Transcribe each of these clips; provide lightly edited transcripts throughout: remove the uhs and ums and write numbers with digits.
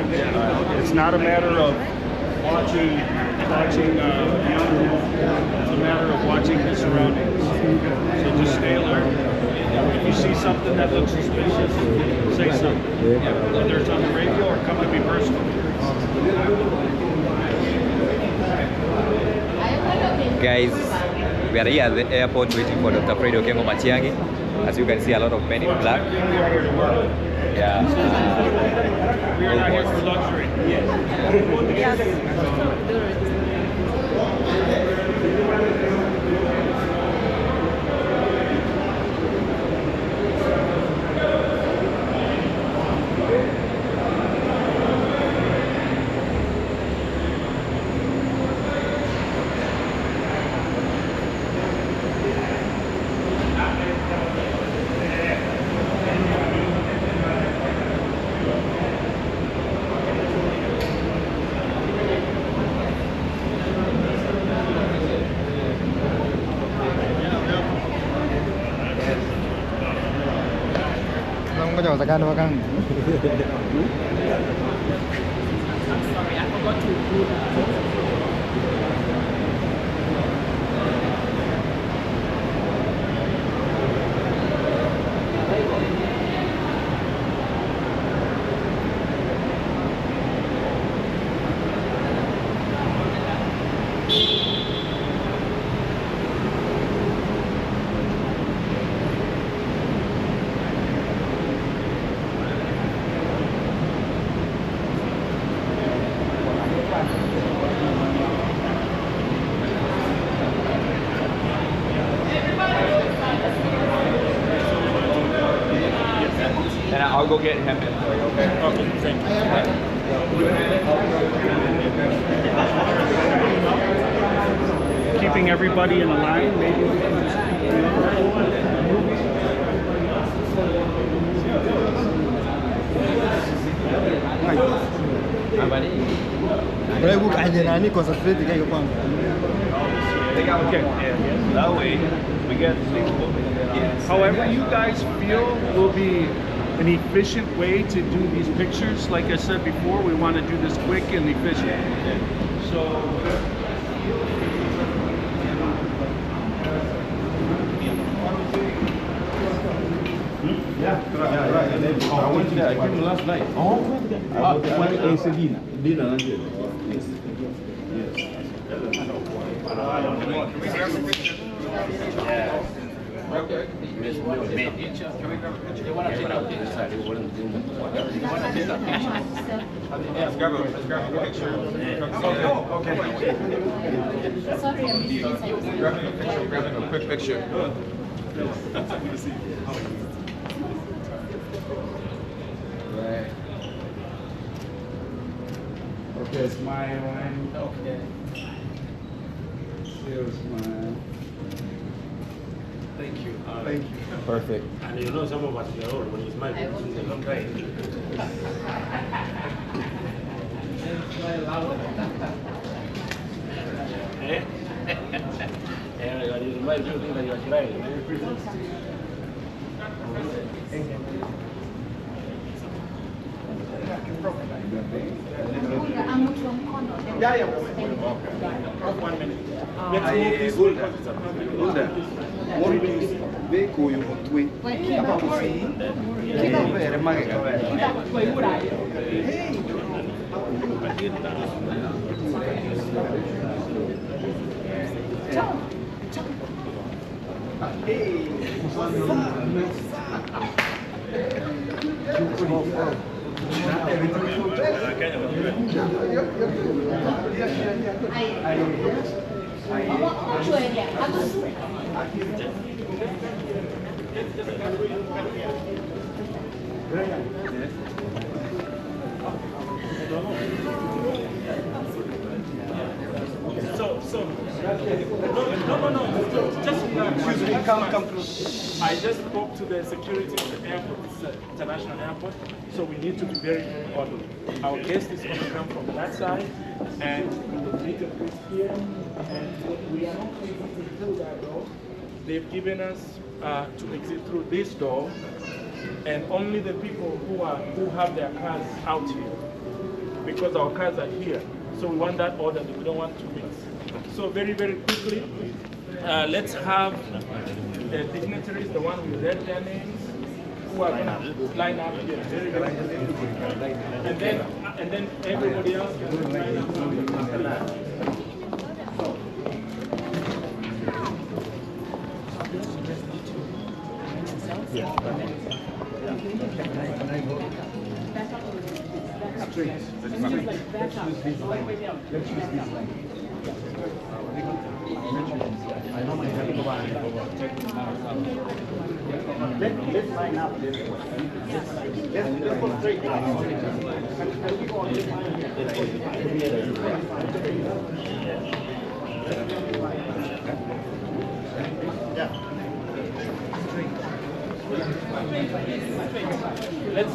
time. It's not a matter of watching it's a matter of watching the surroundings. So just stay alert. If you see something that looks suspicious, say something. Whether it's on the radio or come to me personally. Guys, we are here at the airport waiting for Dr. Fred Okengo Matiang'i. As you can see, a lot of men in black. Yeah. We are not here for luxury. Yes. Tekan belakang. I'm sorry, I forgot to do that. And I'll go get him. Okay, thank you. Keeping everybody in a line, maybe we can just Okay, that way we get things moving. However you guys feel will be an efficient way to do these pictures. Like I said before, we want to do this quick and efficient. So yeah, I went there. I came last night. Oh, I went to dinner. Dinner, yes. Okay. Let's grab a picture. Okay. Sorry, I'm busy. Grabbing a quick picture. right. Okay, smile. Okay. Still smile. Thank you. Thank you. Perfect. And you know some of us are old when you smile, it's a long time. Smile loud. Eh? When you smile, you think that you are crying. One minute. No. Just excuse me. Come through. I just spoke to the security of the airport. It's an international airport, so we need to be very orderly. Our guest is going to come from that side, and we will meet and greet here. And we are not exiting through that door. They've given us to exit through this door, and only the people who have their cars out here. because our cars are here. So we want that order. We don't want to mix. So very, very quickly, let's have dignitaries, the one with their names, who are going to line up here. Very, very quickly. And then everybody else can line up on the line. Let's line up. Let's go straight. Yeah. Let's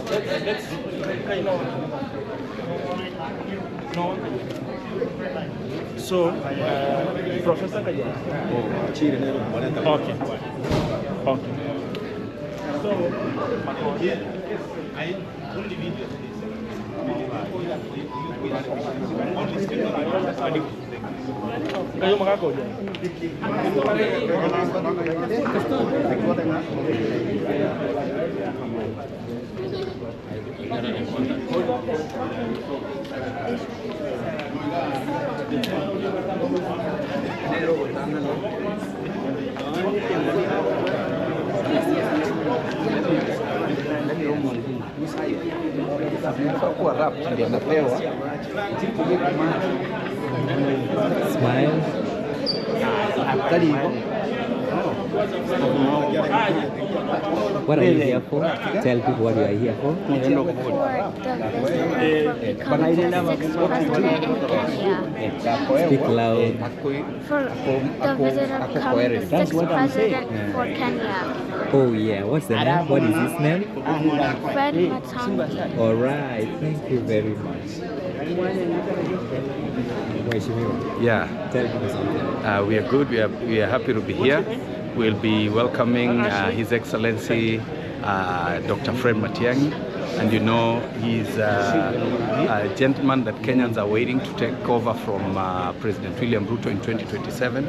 kind of. No. So, Professor Kaya. Okay. Okay. So, I only video. Kayo makakoja. Smile. What are you here for? Tell people what you are here for. For the visit for becoming the 6th president in Kenya. Speak loud. For the visit of becoming the 6th president for Kenya. Oh yeah, what's the name? What is his name? Fred Matiang'i. All right, thank you very much. Mheshimiwa, Yeah, tell people something. we are good. We are happy to be here. We'll be welcoming His Excellency Dr. Fred Matiang'i, and you know he's a gentleman that Kenyans are waiting to take over from President William Ruto in 2027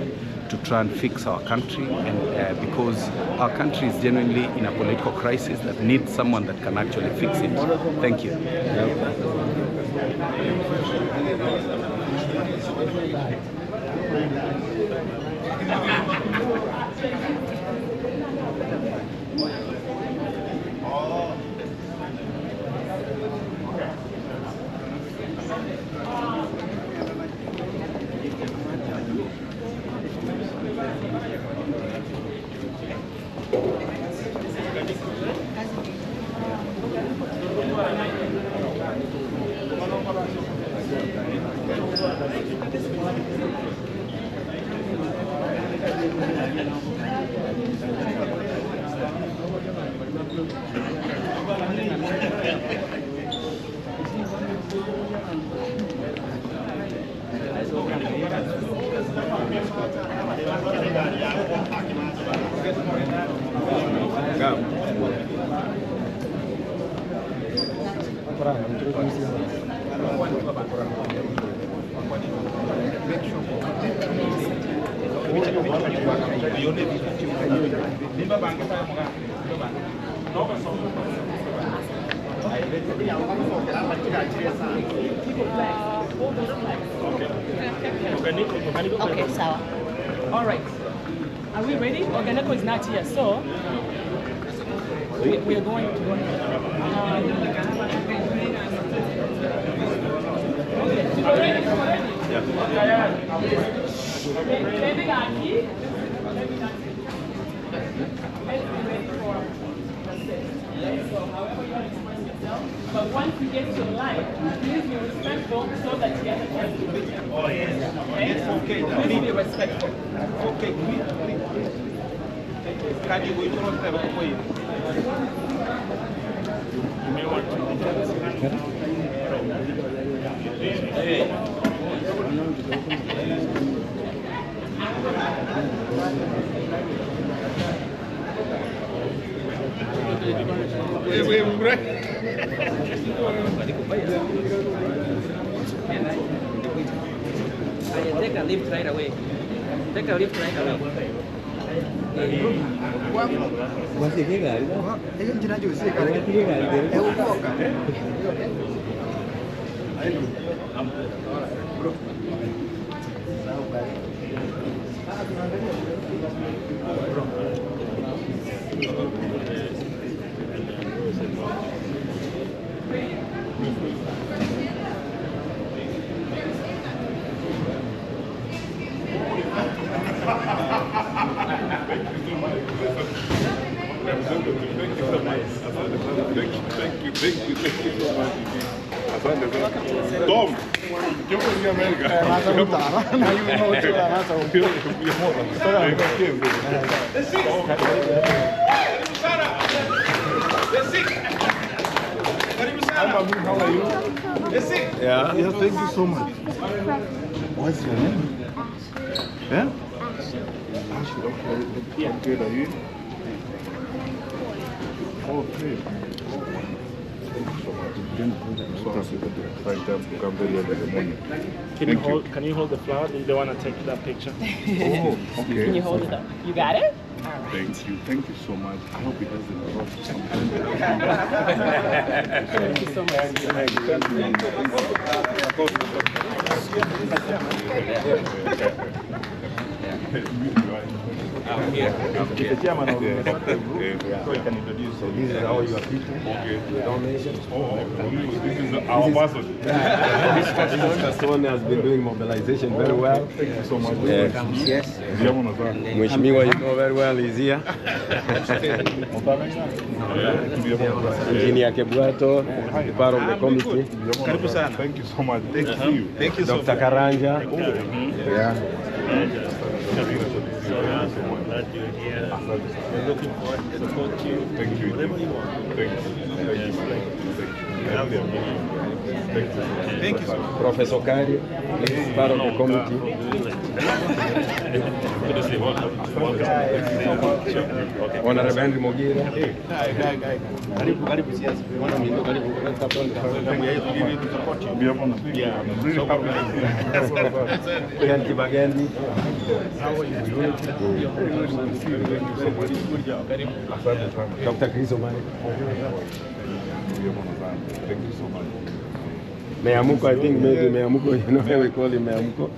to try and fix our country, and because our country is genuinely in a political crisis that needs someone that can actually fix it. Thank you. Okay, sawa. All right. Are we ready? Oganeko is not here, so we are going to go. But once you get to the line, please be respectful so that you get a chance to meet them. Oh, yes. Okay? Please be respectful. Okay, please. Can you withdraw them away? You may want to. Wait. take a lift right away. Take a lift right away. Thank you so much. Tom, yo venía a América. How are you? Yeah. Yes, thank you so much. What's your name? Yeah? Ashley, okay. How good are you? Okay. Can you hold the flower? You don't want to take that picture. Oh, okay. Can you hold it up? You got it? Thank you so much. I hope it doesn't rust something. Thank you so much. The chairman of the can introduce. So this is all your people. Okay. Donations. Oh, this is our person. This Castone has been doing mobilization very well. Thank you so much. Yes. Mheshimiwa, you know very well, is here. Engineer Kebwato, part of the committee. Thank you so much. Thank you. Dr. Karanja. Yeah. Glad you're here. We're looking forward to support you. Thank you. Whatever you want. Thank you. Professor Kari, is part of the committee. Honorable Henry Mogira. Ken Kibagendi. Dr. Chris Omari. Thank you so much. Meamuko, I think maybe Meamuko, you know how we call him Meamuko.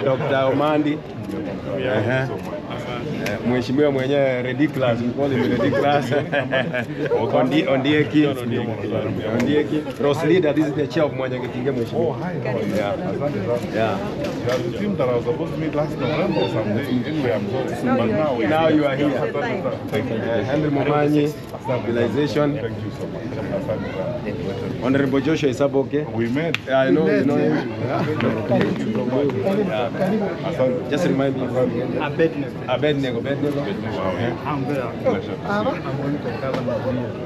Dr. Omandi. Mheshimiwa mwenyewe ridiculous, we call him ridiculous. Ondieki. Ross leader, this is the chair of Mwanyangetinge Mheshimiwa. Oh, hi. Yeah. The team that I was supposed to meet last November or something. Anyway, I'm sorry. But now you are here. Thank you. Henry Momanyi, mobilization. Thank you so much. Honorable Joshua Isaboke. We met. I know, you know him. Thank you so much. Just remind me. Abednego. I'm there.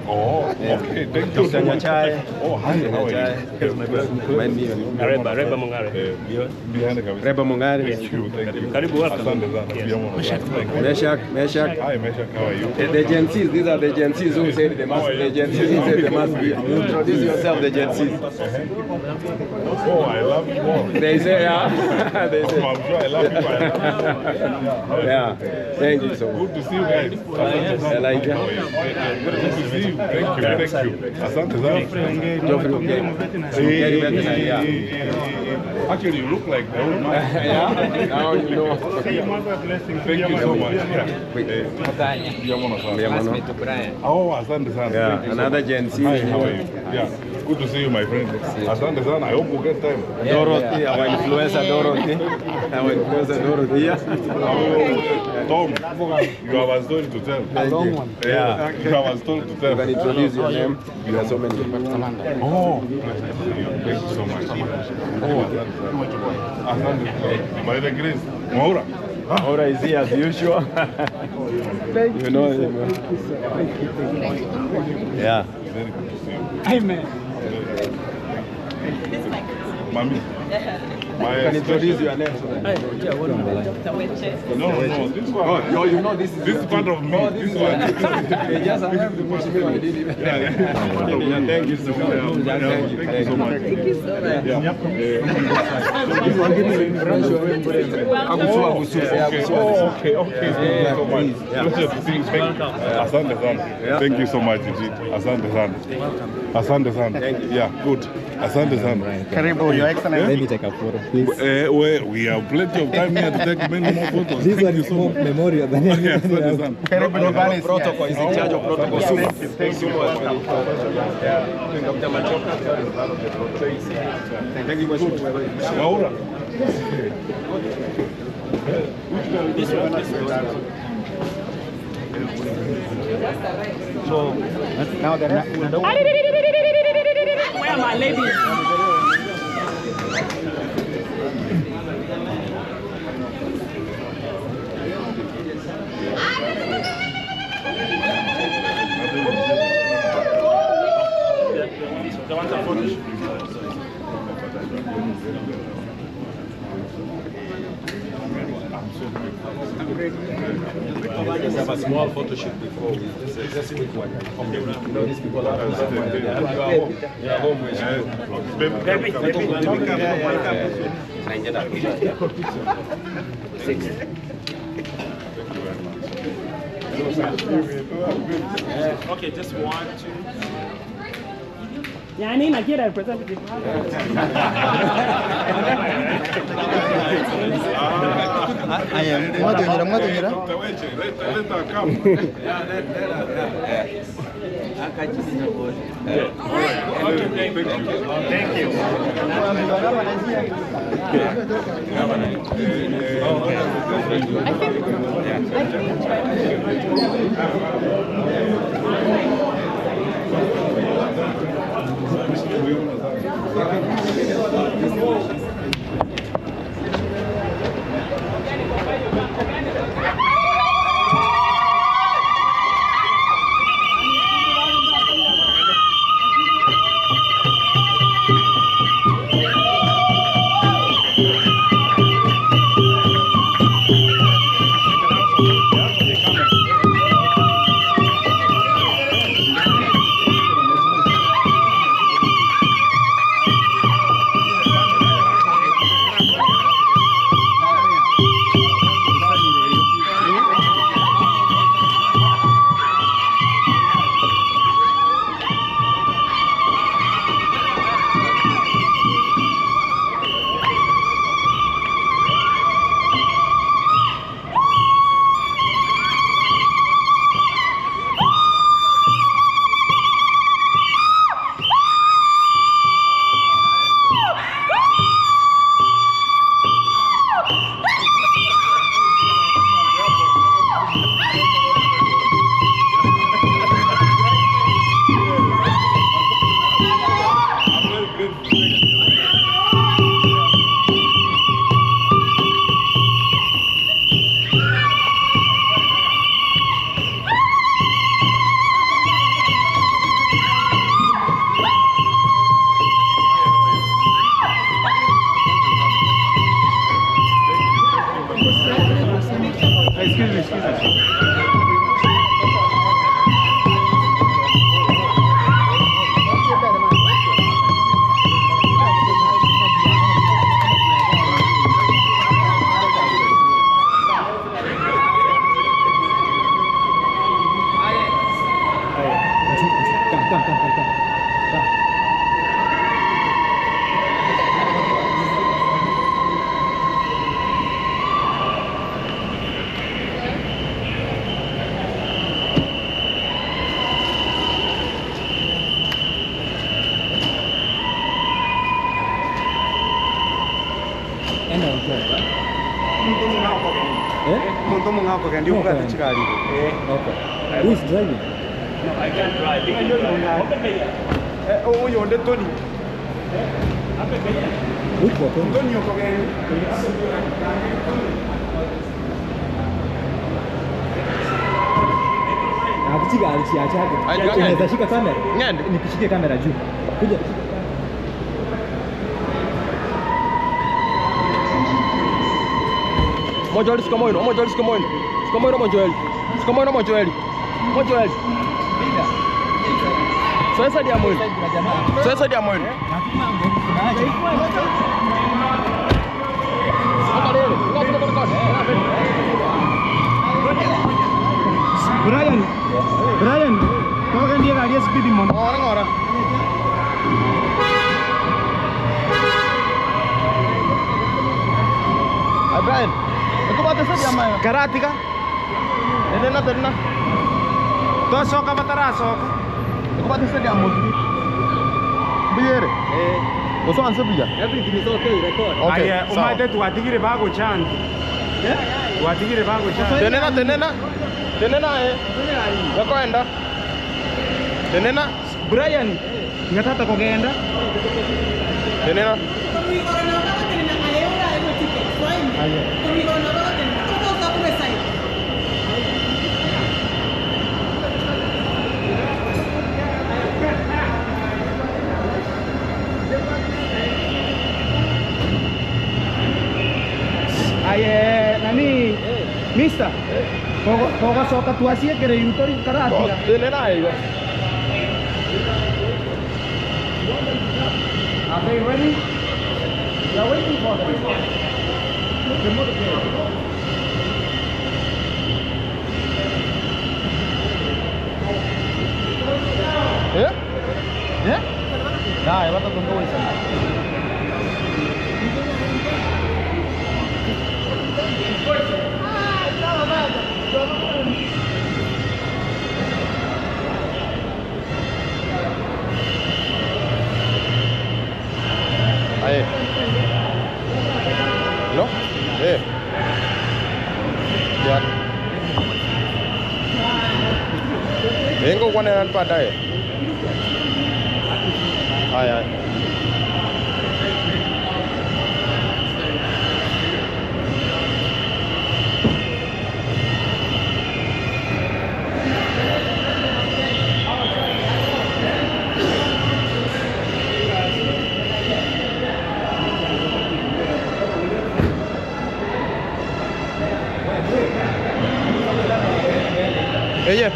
Oh, okay. Thank you so much. Oh, hi. How are you? Remind me. Reba Mungare. Reba Mungare. Thank you. Karibu welcome. Meshak. Hi, Meshak. How are you? The Gen Zs, these are the Gen Zs who said they must. The Gen Zs who said they must be. Introduce yourself, the Gen Zs. Oh, I love you all. They say, yeah. They say. I'm sure I love you. Yeah. Thank you so much. Good to see you guys. Elijah. Good to see you. Thank you. Asante sana. Geoffrey, okay. Yeah. Actually, you look like the old man. Yeah. Now you know. Thank you so much. Oh, asante sana. Yeah. Another Gen Z. Hi, how are you? Yeah. Good to see you, my friend. Asante sana. I hope we get time. Dorothy, our influencer Dorothy. Yeah. Tom, you have a story to tell. A long one. Yeah. You have a story to tell. You can introduce your name. You have so many. Oh, thank you so much. Oh, asante. By the grace. Maura. Maura is here as usual. You know him. Yeah. Very good to see you. Amen. Mami. can introduce your name. No, this one. Oh, you know this is part of me. Oh, this one. They just have to push me on it. Thank you so much. Thank you so much. Thank you so much. Okay. Asante sana. Thank you so much. Asante sana. Asante sana. Yeah, good. Asante sana. Karibu, Your Excellency. Let me take a photo, please. We have plenty of time here to take many more photos. This one is more memorial than anything else. Karibu nyumbani. Protocol is in charge of protocol. Thank you. Thank you much. Laura. This one. So, now the Where are my ladies? They want a photo shoot. Just have a small photo shoot before we just a quick one. You know, these people are home. Okay, just 1, 2. Yeah, I need to get a representative. Mwatunyira. Let her come. Thank you. Who is driving? No, I can't drive. Which one? Unaweza shika kamera? Nikishike kamera juu. Kuja. Joel, sikamoino, Soesa dia moino. Brian, kau kan dia kali speed di mana? Orang. Brian, aku batas dia mai. Karate ka? Tenena. Tuh soka batara soka. Aku batas dia mau. Biar. Kau answer bija. Everything is okay, record. Okay. Umade tu atigire bago chan. Watigire bago chan. Tenena Yako enda. Tenena. Brian, ngatata kau genda? Tenena. Nani, Mister, kau soka tua sih kira yutori karate. Tenena ayo. Are they ready? We are waiting for them. Ya? Nah, ya betul Convoy sana. Ayo. No? Lihat. Engkau kanan padai. Ayo. Iya.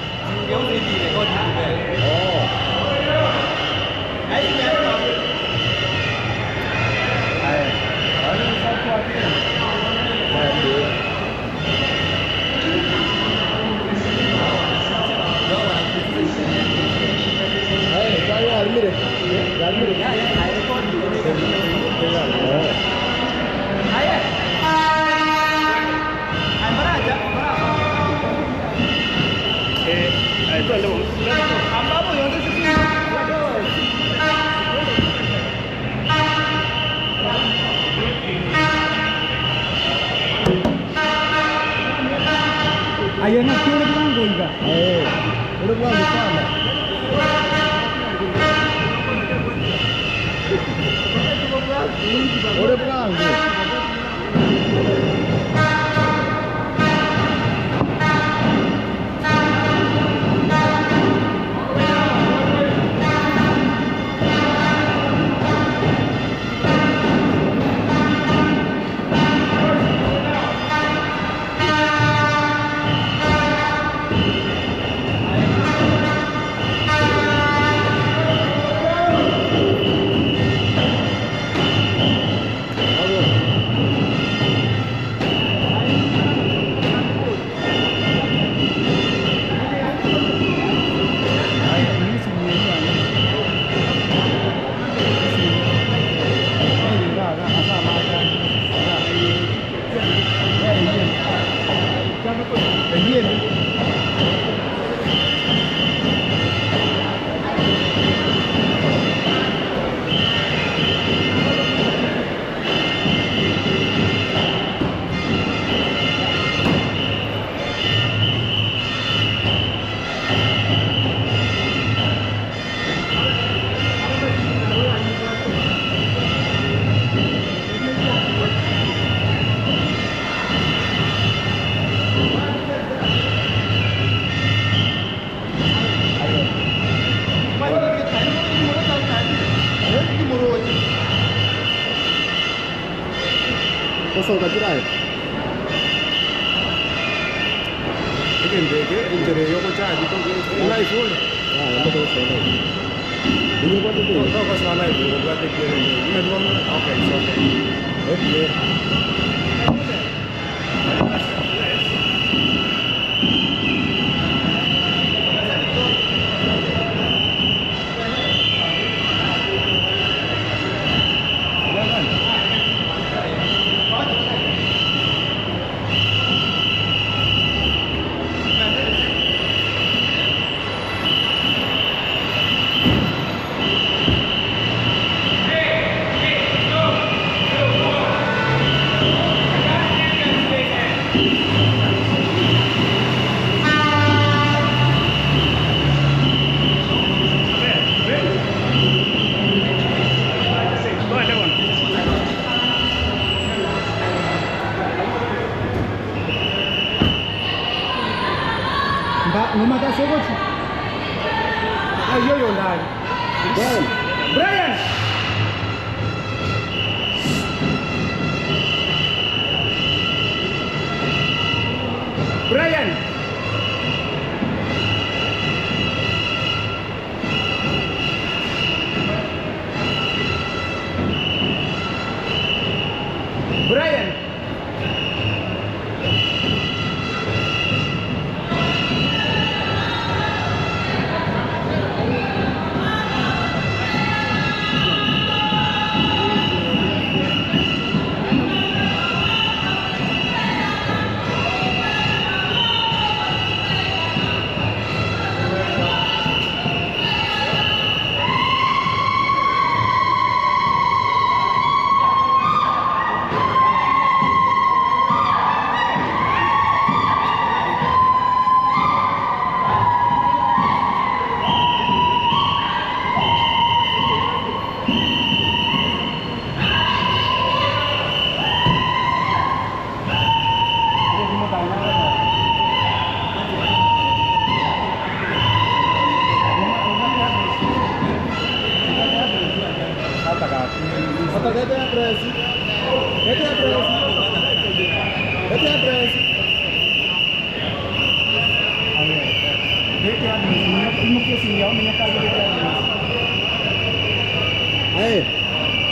Ayana udah pulang kau juga. Udah pulang di sana. Udah pulang. Kosong tak cerai. ndege injere yoko chaji to live ule. You know what to do? Toka sana hivi kwa tekele. Okay, it's okay. Okay. Ngoma kasokoti. Ayo ndani. Brian. Brian. Brian.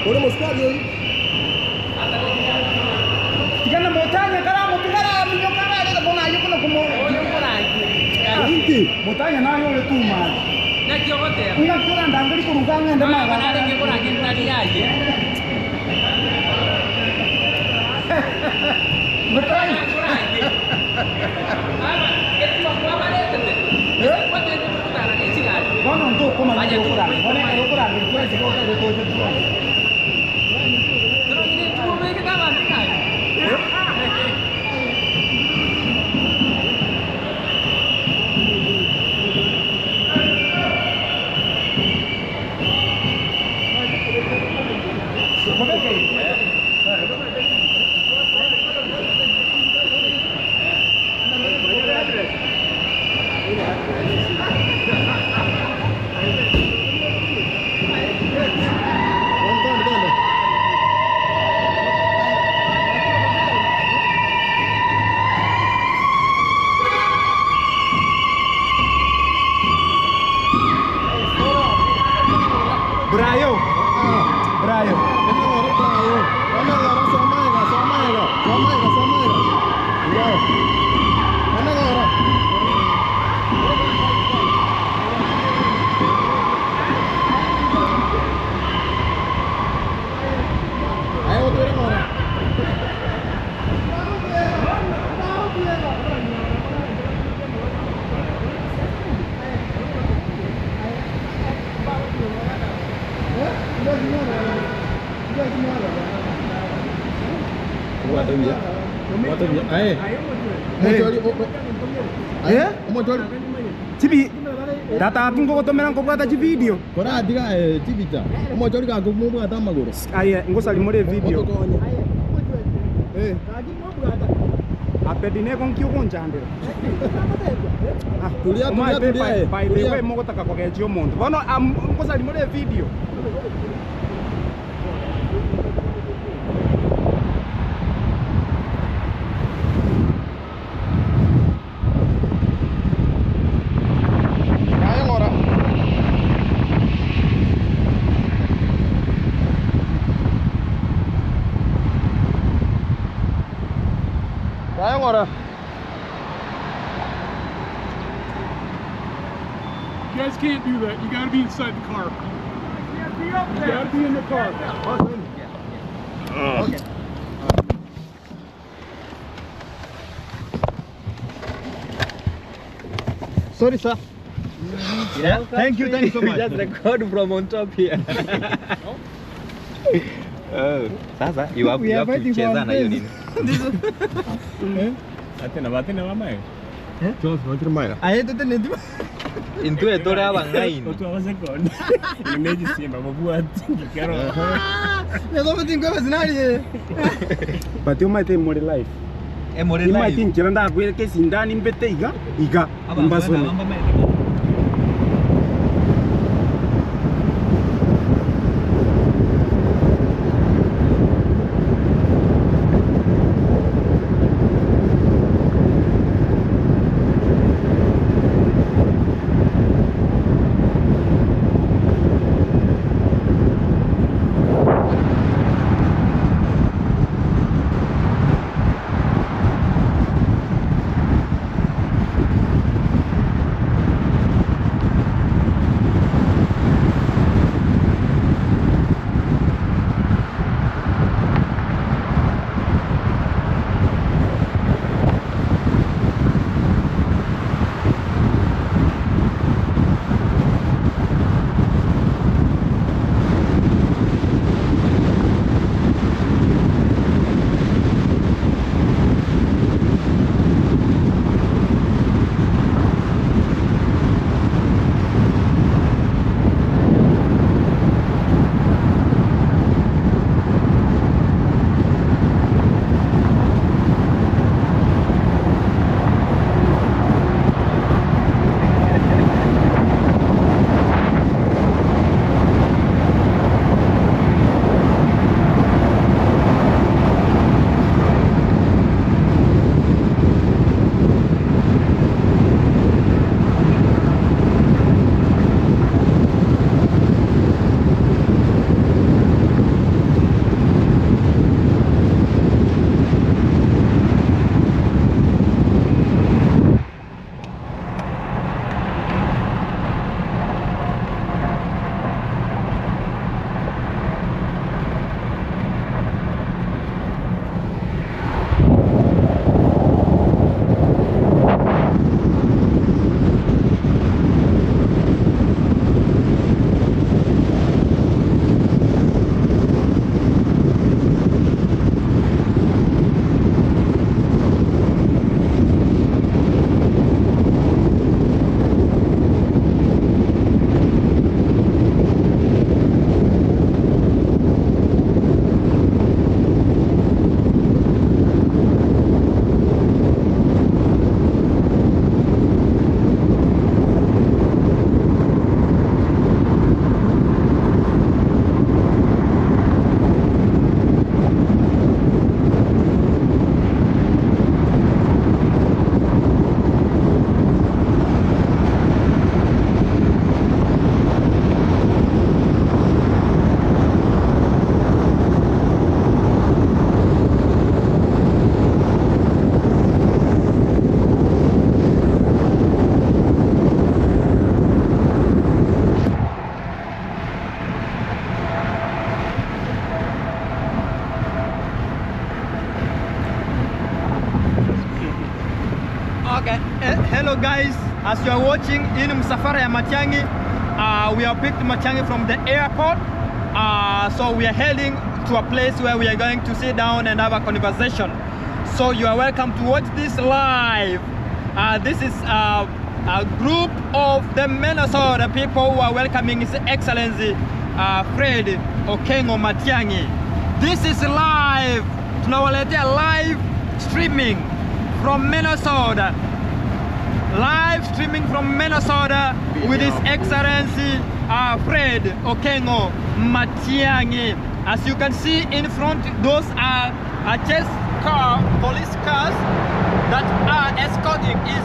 Podemos ficar aí. Tigana montaña karamu tigara minyo kara ile bona yuko na kumo. Inti. Montaña nayo ile tu man. Na kiogote. Ina kura ndangari kuruganga ndema. Kana ile kora kintali yaje. Montaña. Bueno, entonces, ¿cómo vaya tú? Bueno, yo por ahí, tú eres otro de todo esto. Pero mire, tú me que estaba Chibi, data atungo kotomera ngobwata chivideo. Kora adiga chibita. Omojori ka kumubwa tamagoro. Aye, ngosa limore video. Apedine kon kyo konjande. Tulia. By the way, mo kotaka kwa kejio mondo. Bono ngosa limore video. ngora. You guys can't do that. You gotta be inside the car. You gotta be in the car. Okay. Sorry, sir. Yeah. Thank you so much. Just record from on top here. Sasa you have to cheza na hiyo nini? Atina mama. Jos, no matter. Aye, tu tene tu. Into etora bangain. Otu awase kon. Imeji simba mabua kero. Ne go metin ko zinari. But you might take more life. More You might life. think kiranda abwire ke sindani mbete iga mbaso. Hello guys, as you are watching in msafara ya Matiang'i, we have picked Matiang'i from the airport. So we are heading to a place where we are going to sit down and have a conversation. So you are welcome to watch this live. This is a group of the Minnesota people who are welcoming His Excellency Fred Okengo Matiang'i. This is live. Tunawaletea live streaming from Minnesota. Live streaming from Minnesota with His Excellency Fred Okengo Matiang'i. As you can see in front, those are chase car, police cars that are escorting His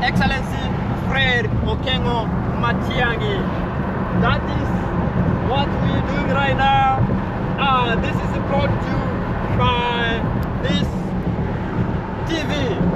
Excellency Fred Okengo Matiang'i. That is what we are doing right now. This is brought to you by this TV.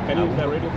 Can you use that radio?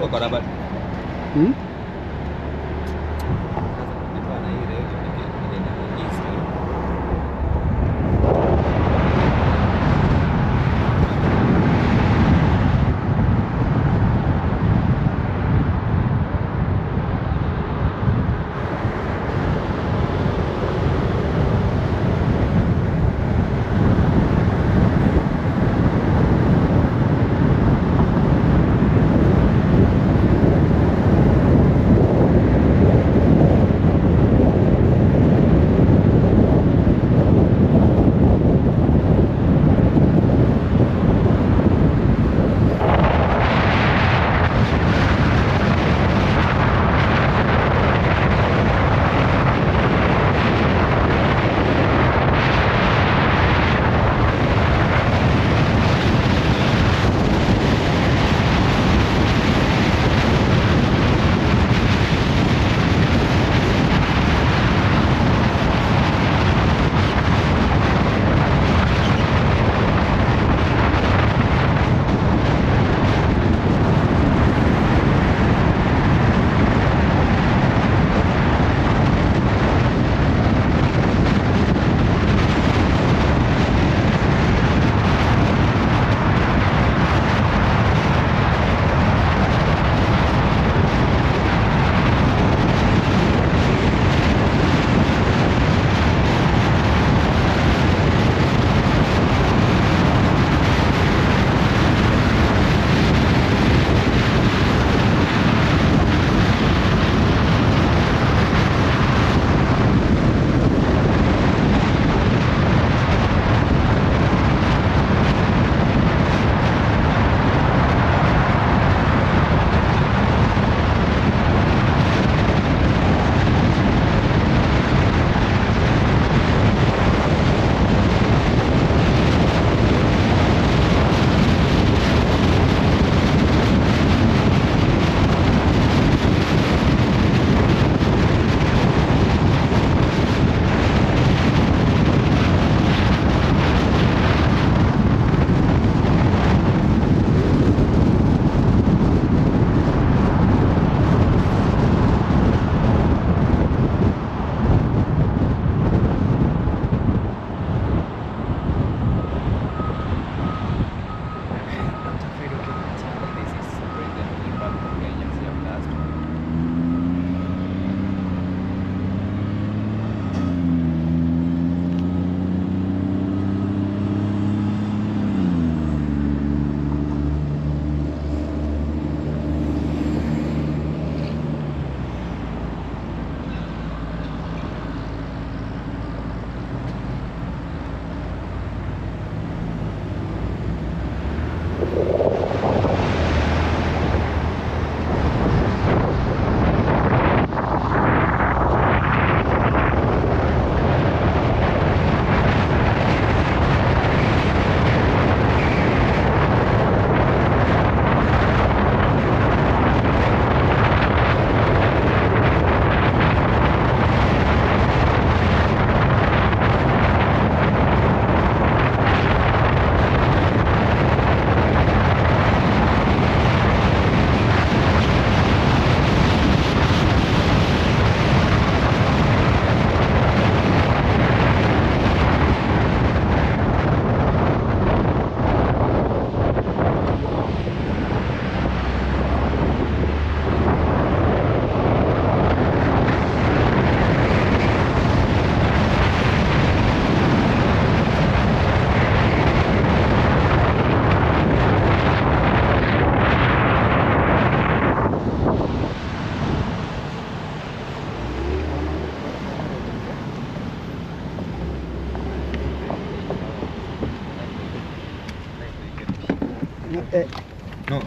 No,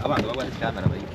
abantu bagwara kamera bari.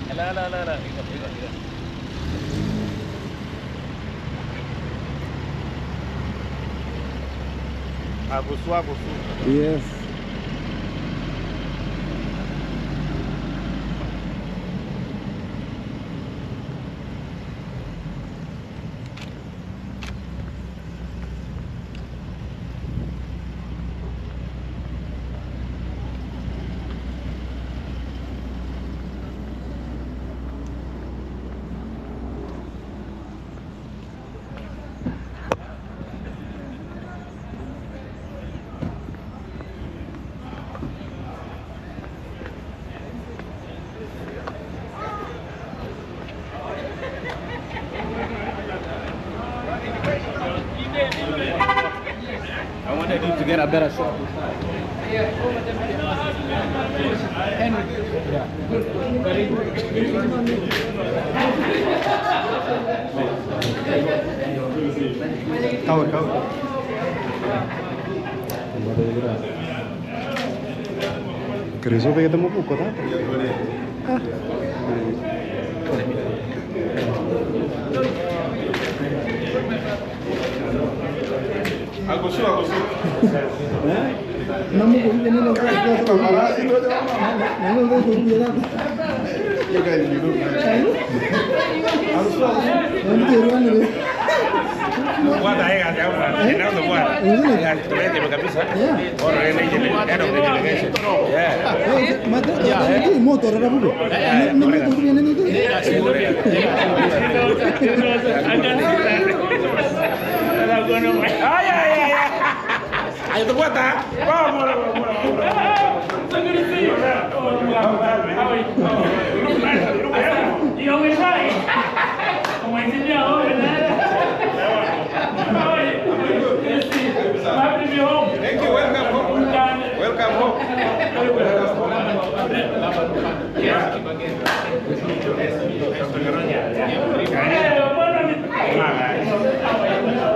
La. Agusu. Yes. I wanted you to get a better shot. Cover. Kerja apa kita mau buka tak? Agusu. Namu ko ini nak kita kamera itu namu ko ini nak. Ya kan itu. Agusu. Nanti teruan ni. Buat aja kan jauh. Enak tu buat. Ya, tu nanti berkabisa. Orang ini jadi ada delegation. Ya. Mata ini motor ada buku. Namu ko ini ni tu. Ayo tu buat tak? Vamos. Thank you. Welcome home. Welcome home.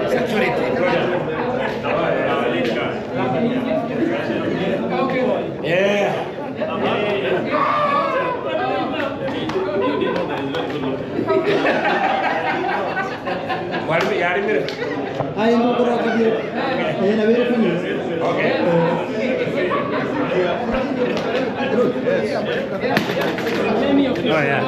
Security. Yeah. Ah, yang tu kurang dia. Yang nak beri punya. Okay. Oh yeah.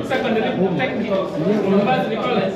Secondary technical, university college.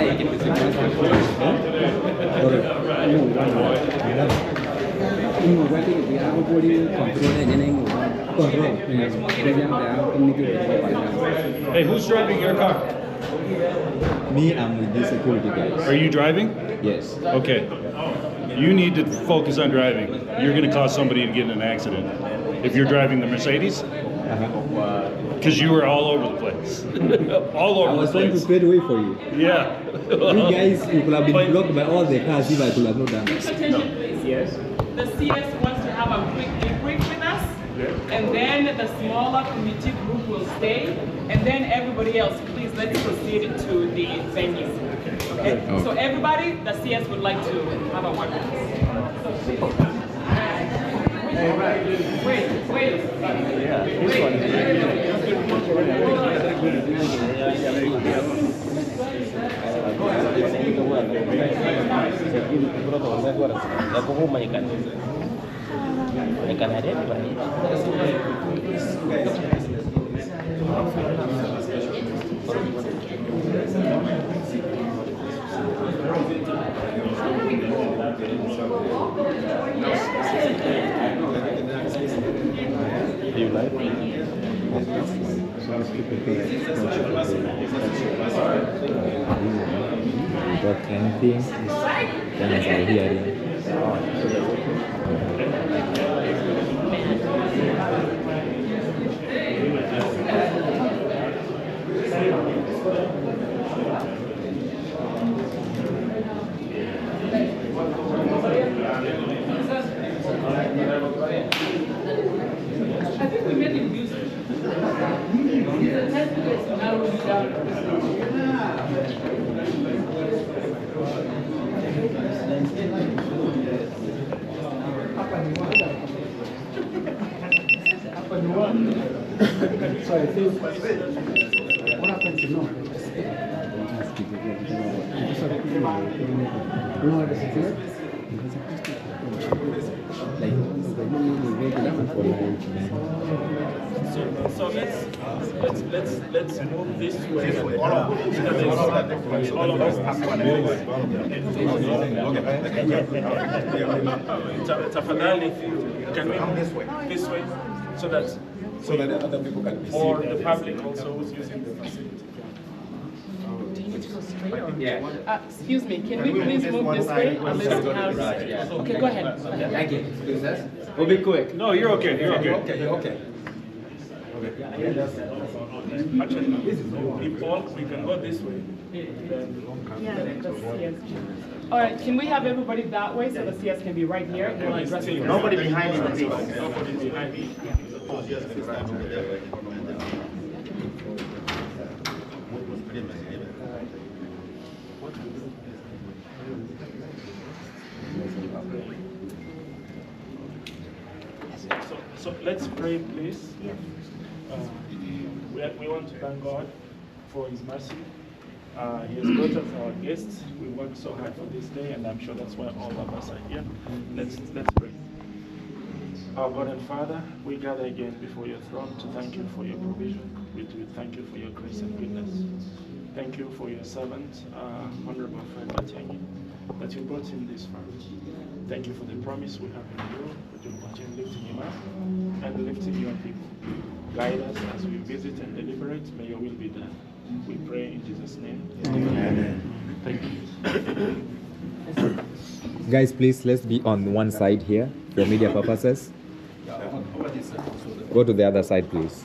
Hey, who's driving your car? Me, I'm with the security guys. Are you driving? Yes. Okay. You need to focus on driving. You're going to cause somebody to get in an accident. If you're driving the Mercedes, because you were all over the place. All over the place. I was trying to fade away for you. Yeah. You guys, you could have been blocked by all the cars if I could have not done this. Attention, please. Yes. The CS wants to have a quick debrief with us, and then the smaller committee group will stay, and then everybody else, please, let's proceed to the venue. Okay? So everybody, the CS would like to have a word with us. Wait. You like? Got camping, then it's like hearing. I think we made it useful. So I think what happens now? So let's move this way. All of us. Tafadhali, can we come this way so that the other people can be seen, or the public also who's using the facility. Excuse me, can we please move this way? Okay, go ahead. Thank you. We'll be quick. No, you're okay. You're okay. You're okay. Actually, if all we can go this way. All right, can we have everybody that way so the CS can be right here? We'll address it. Nobody behind you, please. Nobody behind me. So let's pray, please. We want to thank God for His mercy. He has brought us our guests. We worked so hard for this day, and I'm sure that's why all of us are here. Let's pray. Our God and Father, we gather again before your throne to thank you for your provision. We thank you for your grace and goodness. Thank you for your servant, Honorable Fred Matiang'i, that you brought him this far. Thank you for the promise we have in you, that you continue lifting him up and lifting your people. Guide us as we visit and deliberate. May your will be done. We pray in Jesus' name. Amen. Thank you. Guys, please, let's be on one side here for media purposes. Go to the other side, please.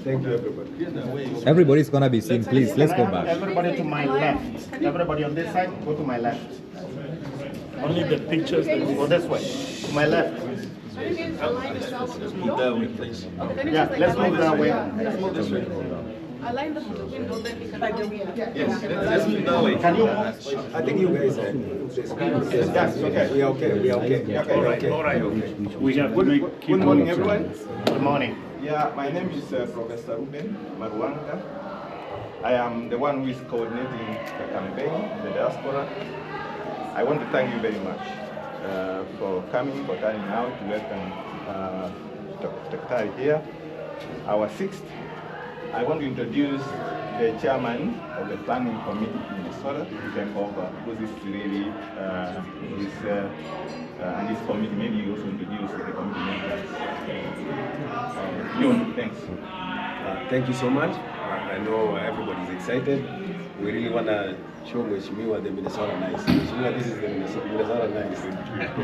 Thank you, everybody. Everybody's gonna be seen, please. Let's go back. Everybody to my left. Everybody on this side, go to my left. Only the pictures that go this way. To my left. Let's move that way, please. Yeah, let's move that way. Let's move this way. Align the window, then we can like the rear. Yes, let's move that way. Can you move? I think you guys are. Yes, okay. We are okay. We are okay. Okay. All right. We have to Good morning, everyone. Good morning. Yeah, my name is Professor Ruben Maruanga. I am the one who is coordinating the campaign, the diaspora. I want to thank you very much for coming, for turning out to welcome Dr. Tari here. Our sixth, I want to introduce the chairman of the planning committee in Minnesota to take over, because this is really and this committee, maybe you also introduce the committee members. John, thanks. Thank you so much. I know everybody's excited. We really want to show Mheshimiwa the Minnesota nice. Mheshimiwa, this is the Minnesota nice.